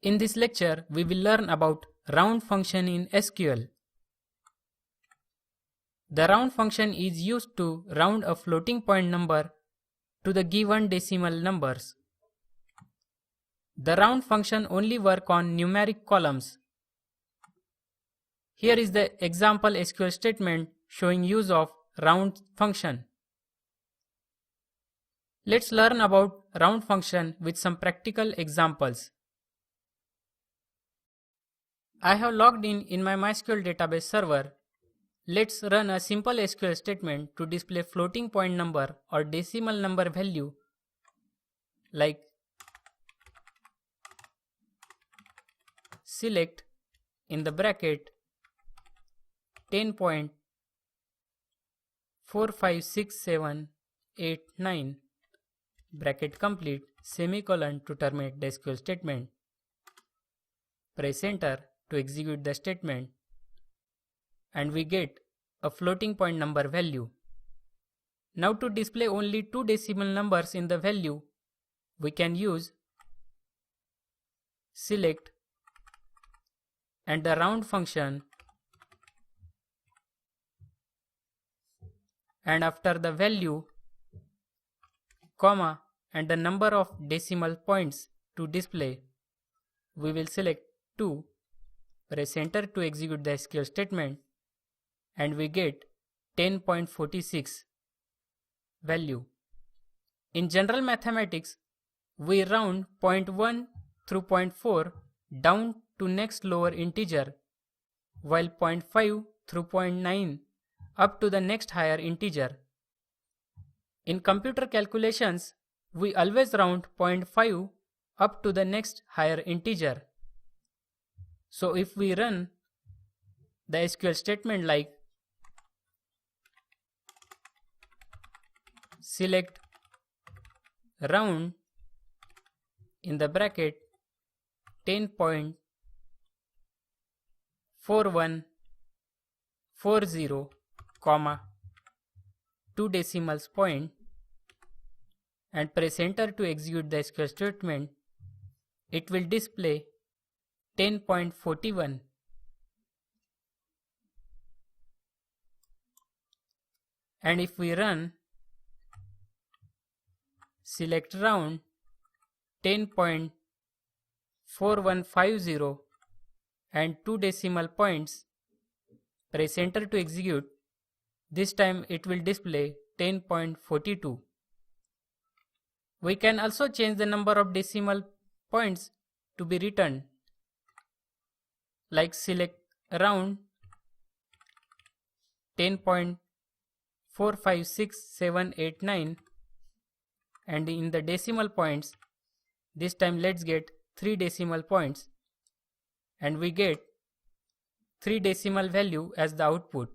In this lecture, we will learn about round function in SQL. The round function is used to round a floating point number to the given decimal numbers. The round function only works on numeric columns. Here is the example SQL statement showing use of round function. Let's learn about round function with some practical examples. I have logged in my MySQL database server. Let's run a simple SQL statement to display floating point number or decimal number value like select in the bracket 10.456789 bracket complete semicolon to terminate the SQL statement. Press enter to execute the statement and we get a floating point number value. Now to display only two decimal numbers in the value, we can use select and the round function, and after the value, comma and the number of decimal points to display, we will select 2, press enter to execute the SQL statement and we get 10.46 value. In general mathematics, we round 0.1 through 0.4 down to next lower integer, while 0.5 through 0.9 up to the next higher integer. In computer calculations, we always round 0.5 up to the next higher integer. So if we run the SQL statement like select round in the bracket 10.4140 comma 2 decimals point and press enter to execute the SQL statement, it will display 10.41. And if we run select round 10.4150 and 2 decimal points, press enter to execute, this time it will display 10.42. We can also change the number of decimal points to be returned, like select round 10.456789 and in the decimal points, this time let's get 3 decimal points and we get 3 decimal value as the output.